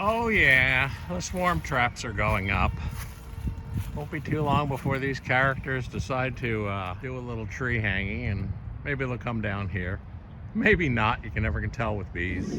Oh yeah, the swarm traps are going up. Won't be too long before these characters decide to do a little tree hanging, and maybe they'll come down here. Maybe not, you can never tell with bees.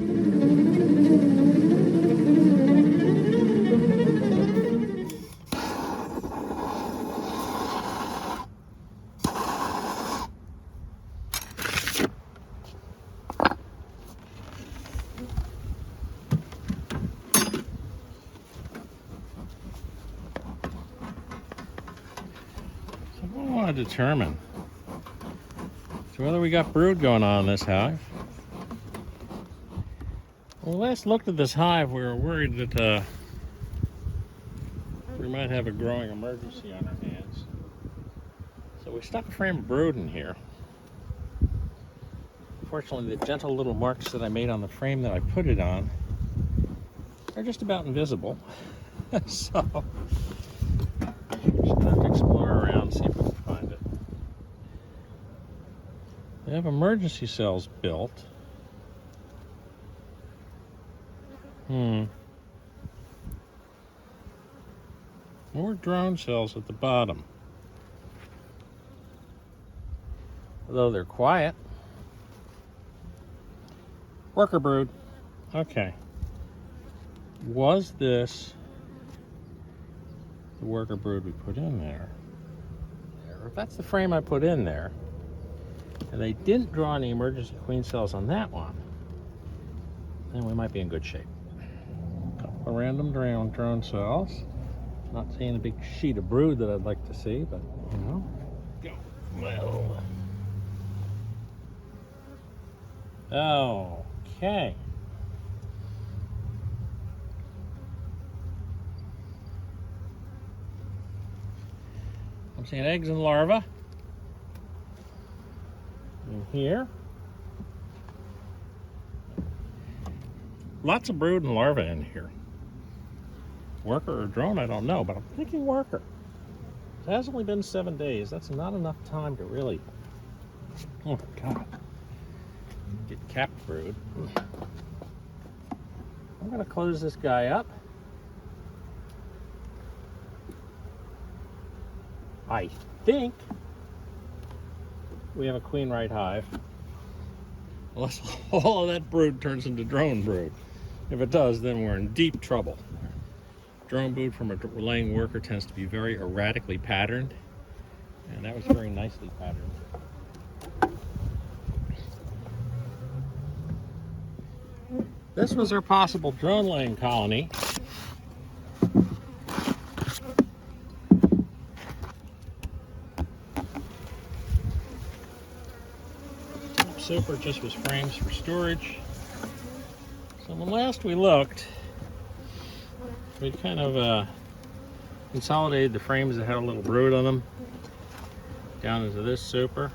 I want to determine whether we got brood going on in this hive. When we last looked at this hive, we were worried that we might have a growing emergency on our hands. So we stuck a frame of brood in here. Fortunately, the gentle little marks that I made on the frame that I put it on are just about invisible. So just have to explore around, see if we can find it. They have emergency cells built. More drone cells at the bottom. Although they're quiet. Worker brood. Okay. Was this the worker brood we put in there? If that's the frame I put in there, and they didn't draw any emergency queen cells on that one, then we might be in good shape. Couple of random drone cells. Not seeing a big sheet of brood that I'd like to see, but you know. Go. Well. Okay. I'm seeing eggs and larvae in here. Lots of brood and larvae in here. Worker or drone, I don't know, but I'm thinking worker. It has only been 7 days. That's not enough time to really, oh my God, get capped brood. I'm gonna close this guy up. I think we have a queen right hive. Unless all of that brood turns into drone brood. If it does, then we're in deep trouble. Drone brood from a laying worker tends to be very erratically patterned, and that was very nicely patterned. This was our possible drone laying colony. Super just was frames for storage. So when last we looked, we kind of consolidated the frames that had a little brood on them down into this super.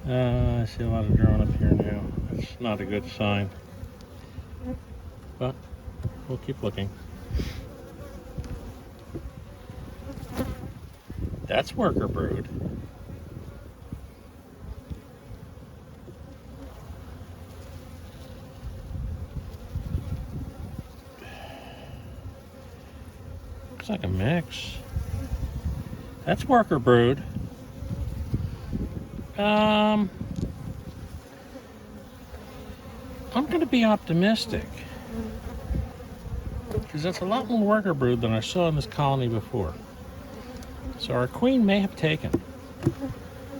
I see a lot of drone up here now. That's not a good sign, but we'll keep looking. That's worker brood. Looks like a mix. That's worker brood. I'm going to be optimistic, because that's a lot more worker brood than I saw in this colony before. So our queen may have taken.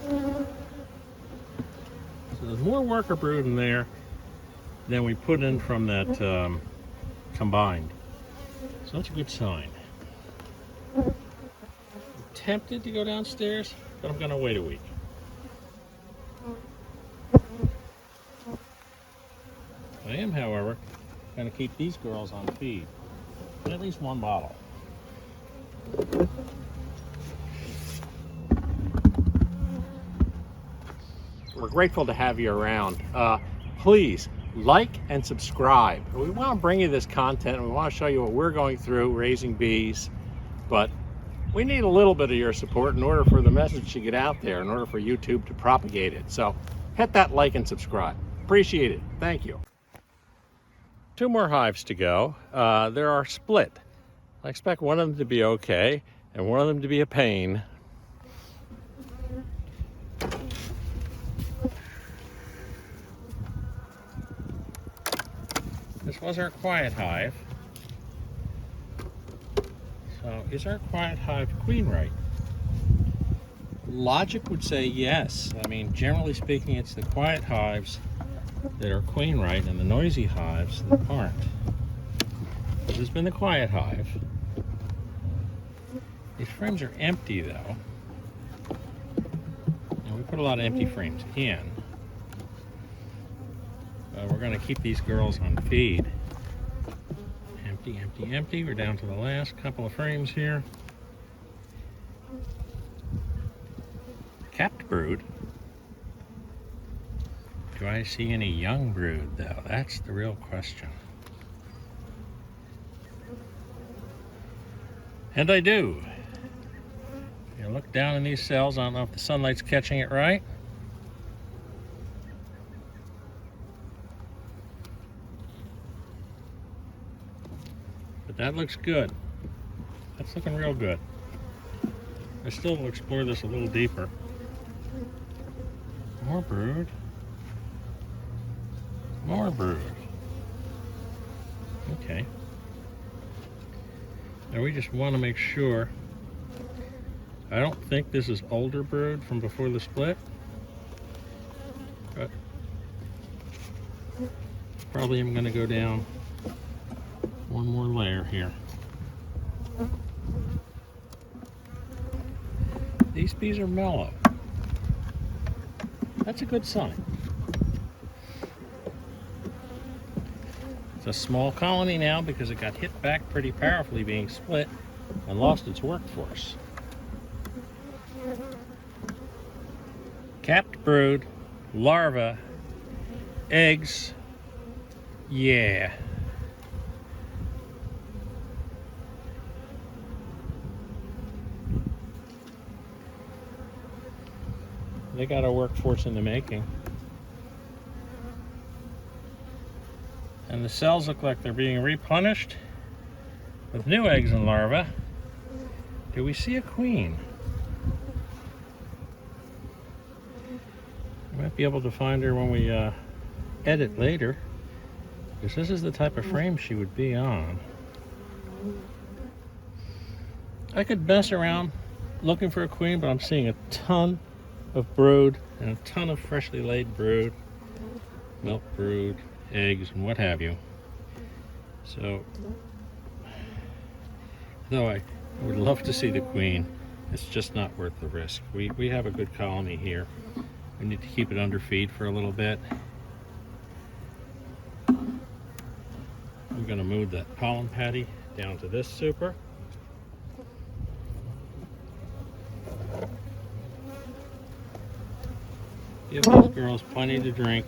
So there's more worker brood in there than we put in from that combined. So that's a good sign. I'm tempted to go downstairs, but I'm going to wait a week. I am, however, going to keep these girls on feed. At least one bottle. We're grateful to have you around. Please like and subscribe. We want to bring you this content, and we want to show you what we're going through raising bees, but we need a little bit of your support in order for the message to get out there, in order for YouTube to propagate it. So hit that like and subscribe. Appreciate it. Thank you. 2 more hives to go. There are split. I expect one of them to be okay and one of them to be a pain. This was our quiet hive. So is our quiet hive queen right? Logic would say yes. I mean, generally speaking, it's the quiet hives that are queen right and the noisy hives that aren't. This has been the quiet hive. These frames are empty though. And we put a lot of empty frames in. We're going to keep these girls on feed. Empty, empty, empty. We're down to the last couple of frames here. Capped brood. Do I see any young brood though? That's the real question. And I do. You look down in these cells. I don't know if the sunlight's catching it right. But that looks good. That's looking real good. I still will explore this a little deeper. More brood. More brood. Okay. Now we just want to make sure. I don't think this is older brood from before the split. But probably I'm going to go down one more layer here. These bees are mellow. That's a good sign. It's a small colony now because it got hit back pretty powerfully being split and lost its workforce. Capped brood, larva, eggs, yeah. They got a workforce in the making. And the cells look like they're being replenished with new eggs and larvae. Do we see a queen? We might be able to find her when we edit later, because this is the type of frame she would be on. I could mess around looking for a queen, but I'm seeing a ton of brood and a ton of freshly laid brood, milk brood, eggs, and what have you. So, though I would love to see the queen, it's just not worth the risk. We have a good colony here. We need to keep it under feed for a little bit. I'm going to move that pollen patty down to this super. Give these girls plenty to drink.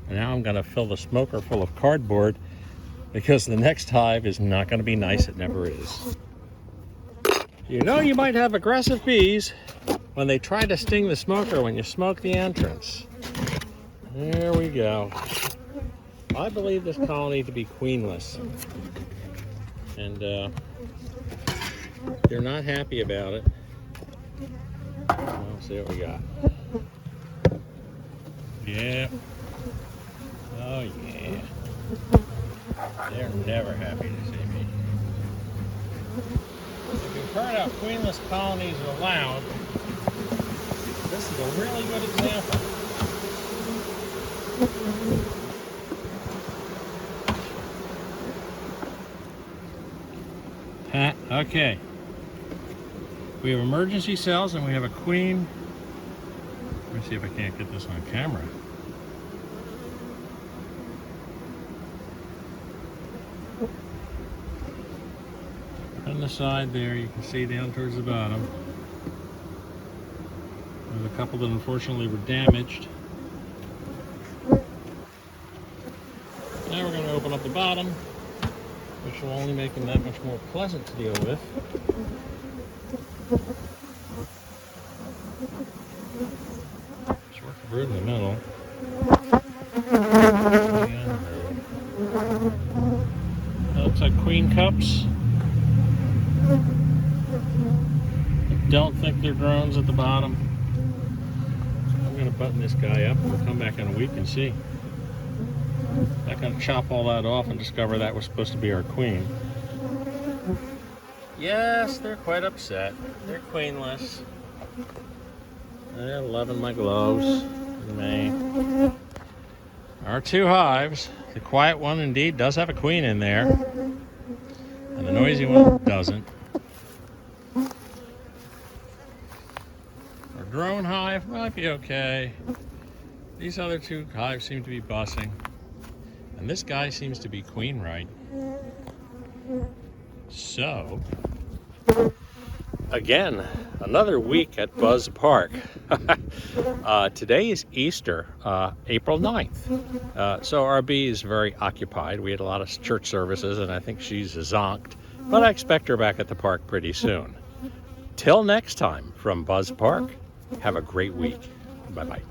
And now I'm going to fill the smoker full of cardboard, because the next hive is not going to be nice. It never is. You know you might have aggressive bees when they try to sting the smoker when you smoke the entrance. There we go. I believe this colony to be queenless. And they're not happy about it. Let's see what we got. Yeah. Oh yeah. They're never happy to see me. If you've heard how queenless colonies are allowed, this is a really good example. Okay. We have emergency cells and we have a queen. Let me see if I can't get this on camera. On the side there, you can see down towards the bottom. There's a couple that unfortunately were damaged. Now we're going to open up the bottom, which will only make them that much more pleasant to deal with. Just work the brood in the middle. That looks like queen cups. I don't think they're drones at the bottom. I'm going to button this guy up and we'll come back in a week and see. I'm going to chop all that off and discover that was supposed to be our queen. Yes, they're quite upset. They're queenless. They're loving my gloves in May. Our two hives. The quiet one indeed does have a queen in there. And the noisy one doesn't. Our drone hive might be okay. These other two hives seem to be bussing. And this guy seems to be queen right. So, again, another week at Buzz Park. Today is Easter, April 9th. So our bee is very occupied. We had a lot of church services and I think she's zonked. But I expect her back at the park pretty soon. Till next time from Buzz Park, have a great week. Bye-bye.